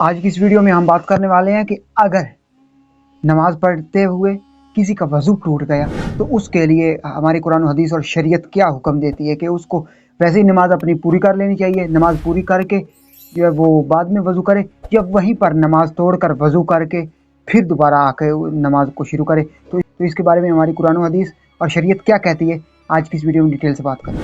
آج کی اس ویڈیو میں ہم بات کرنے والے ہیں کہ اگر نماز پڑھتے ہوئے کسی کا وضو ٹوٹ گیا تو اس کے لیے ہماری قرآن و حدیث اور شریعت کیا حکم دیتی ہے کہ اس کو ویسے ہی نماز اپنی پوری کر لینی چاہیے، نماز پوری کر کے جو ہے وہ بعد میں وضو کرے، یا وہیں پر نماز توڑ کر وضو کر کے پھر دوبارہ آ کے نماز کو شروع کرے۔ تو اس کے بارے میں ہماری قرآن و حدیث اور شریعت کیا کہتی ہے، آج کی اس ویڈیو میں ڈیٹیل سے بات کریں۔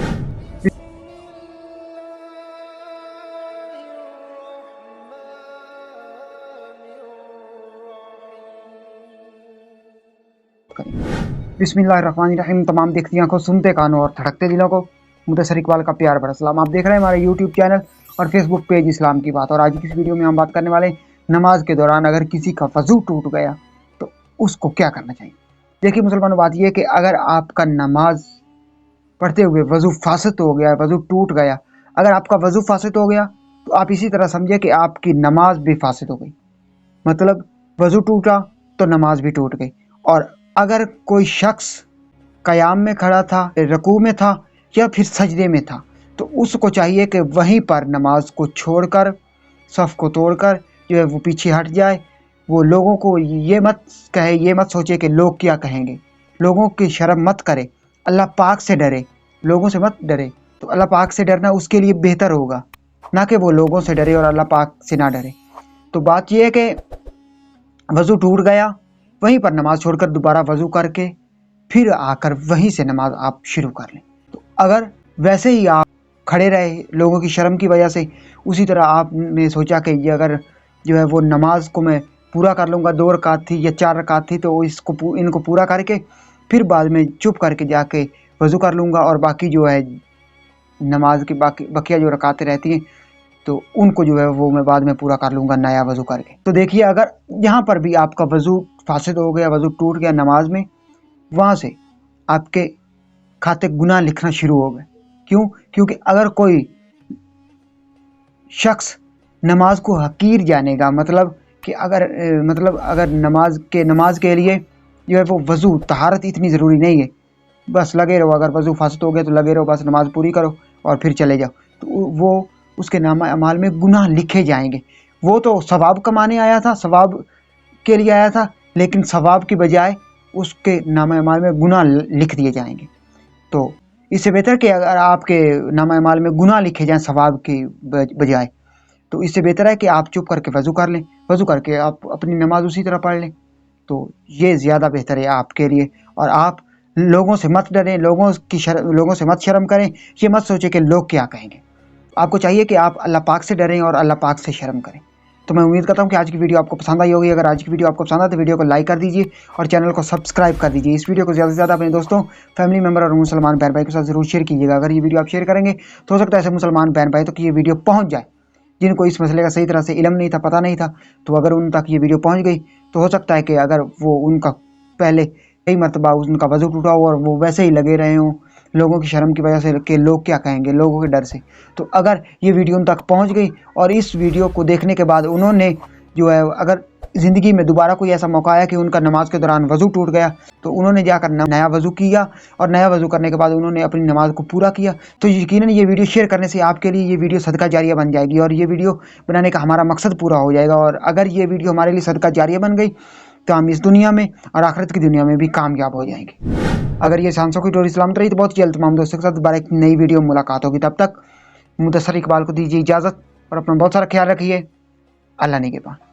بسم اللہ الرحمن الرحیم۔ تمام دیکھتی آنکھوں، سنتے کانوں اور دھڑکتے دلوں کو مدثر اقبال کا پیار بھرا سلام۔ آپ دیکھ رہے ہیں ہمارے یوٹیوب چینل اور فیس بک پیج اسلام کی بات، اور آج کی اس ویڈیو میں ہم بات کرنے والے نماز کے دوران اگر کسی کا وضو ٹوٹ گیا تو اس کو کیا کرنا چاہیے۔ دیکھیے مسلمانوں، بات یہ ہے کہ اگر آپ کا نماز پڑھتے ہوئے وضو فاسد ہو گیا، وضو ٹوٹ گیا، اگر آپ کا وضو فاسد ہو گیا تو آپ اسی طرح سمجھے کہ آپ کی نماز بھی فاسد ہو گئی، مطلب وضو ٹوٹا تو نماز بھی ٹوٹ گئی۔ اور اگر کوئی شخص قیام میں کھڑا تھا، رکوع میں تھا یا پھر سجدے میں تھا تو اس کو چاہیے کہ وہیں پر نماز کو چھوڑ کر، صف کو توڑ کر جو ہے وہ پیچھے ہٹ جائے۔ وہ لوگوں کو یہ مت کہے، یہ مت سوچے کہ لوگ کیا کہیں گے، لوگوں کی شرم مت کرے، اللہ پاک سے ڈرے، لوگوں سے مت ڈرے۔ تو اللہ پاک سے ڈرنا اس کے لیے بہتر ہوگا، نہ کہ وہ لوگوں سے ڈرے اور اللہ پاک سے نہ ڈرے۔ تو بات یہ ہے کہ وضو ٹوٹ گیا، وہیں پر نماز چھوڑ کر دوبارہ وضو کر کے پھر آ کر وہیں سے نماز آپ شروع کر لیں۔ تو اگر ویسے ہی آپ کھڑے رہے لوگوں کی شرم کی وجہ سے، اسی طرح آپ نے سوچا کہ یہ اگر جو ہے وہ نماز کو میں پورا کر لوں گا، 2 رکعت تھی یا 4 رکعت تھی، تو ان کو پورا کر کے پھر بعد میں چپ کر کے جا کے وضو کر لوں گا، اور باقی جو ہے نماز کی بقیہ جو رکعتیں رہتی ہیں تو ان کو جو ہے وہ میں بعد میں پورا کر لوں گا نیا وضو کر کے۔ تو دیکھیے اگر یہاں پر بھی آپ کا وضو فاسد ہو گیا، وضو ٹوٹ گیا نماز میں، وہاں سے آپ کے کھاتے گناہ لکھنا شروع ہو گئے۔ کیونکہ اگر کوئی شخص نماز کو حقیر جانے گا، مطلب اگر نماز کے لیے جو ہے وہ وضو طہارت اتنی ضروری نہیں ہے، بس لگے رہو، اگر وضو فاسد ہو گیا تو لگے رہو، بس نماز پوری کرو اور پھر چلے جاؤ، تو وہ اس کے نامہ اعمال میں گناہ لکھے جائیں گے۔ وہ تو ثواب کمانے آیا تھا، ثواب کے لیے آیا تھا، لیکن ثواب کی بجائے اس کے نامہ اعمال میں گناہ لکھ دیے جائیں گے۔ تو اس سے بہتر کہ اگر آپ کے نامہ اعمال میں گناہ لکھے جائیں ثواب کی بجائے، تو اس سے بہتر ہے کہ آپ چپ کر کے وضو کر لیں، وضو کر کے آپ اپنی نماز اسی طرح پڑھ لیں۔ تو یہ زیادہ بہتر ہے آپ کے لیے، اور آپ لوگوں سے مت ڈریں، لوگوں سے مت شرم کریں، یہ مت سوچیں کہ لوگ کیا کہیں گے۔ آپ کو چاہیے کہ آپ اللہ پاک سے ڈریں اور اللہ پاک سے شرم کریں۔ تو میں امید کرتا ہوں کہ آج کی ویڈیو آپ کو پسند آئی ہوگی۔ اگر آج کی ویڈیو آپ کو پسند آئے تو ویڈیو کو لائک کر دیجیے اور چینل کو سبسکرائب کر دیجیے۔ اس ویڈیو کو زیادہ سے زیادہ اپنے دوستوں، فیملی ممبر اور مسلمان بہن بھائی کے ساتھ ضرور شیئر کیجیے گا۔ اگر یہ ویڈیو آپ شیئر کریں گے تو ہو سکتا ہے ایسے مسلمان بہن بھائی تک یہ ویڈیو پہنچ جائے جن کو اس مسئلے کا صحیح طرح سے علم نہیں تھا، پتہ نہیں تھا، تو اگر ان تک یہ ویڈیو پہنچ گئی تو ہو سکتا ہے کہ اگر وہ ان کا پہلے کئی مرتبہ ان کا وضو ٹوٹا ہو اور وہ ویسے ہی لگے رہے ہوں لوگوں کی شرم کی وجہ سے کہ لوگ کیا کہیں گے، لوگوں کے ڈر سے، تو اگر یہ ویڈیو ان تک پہنچ گئی اور اس ویڈیو کو دیکھنے کے بعد انہوں نے جو ہے اگر زندگی میں دوبارہ کوئی ایسا موقع آیا کہ ان کا نماز کے دوران وضو ٹوٹ گیا تو انہوں نے جا کر نیا وضو کیا، اور نیا وضو کرنے کے بعد انہوں نے اپنی نماز کو پورا کیا، تو یقیناً یہ ویڈیو شیئر کرنے سے آپ کے لیے یہ ویڈیو صدقہ جاریہ بن جائے گی، اور یہ ویڈیو بنانے کا ہمارا مقصد پورا ہو جائے گا۔ اور اگر یہ ویڈیو ہمارے لیے صدقہ جاریہ بن گئی تو ہم اس دنیا میں اور آخرت کی دنیا میں بھی کامیاب ہو جائیں گے۔ اگر یہ سانسوں کی ٹوری سلامت رہی تو بہت جلد تمام دوستوں کے ساتھ دوبارہ ایک نئی ویڈیو میں ملاقات ہوگی۔ تب تک مدثر اقبال کو دیجیے اجازت اور اپنا بہت سارا خیال رکھیے۔ اللہ نگہبان۔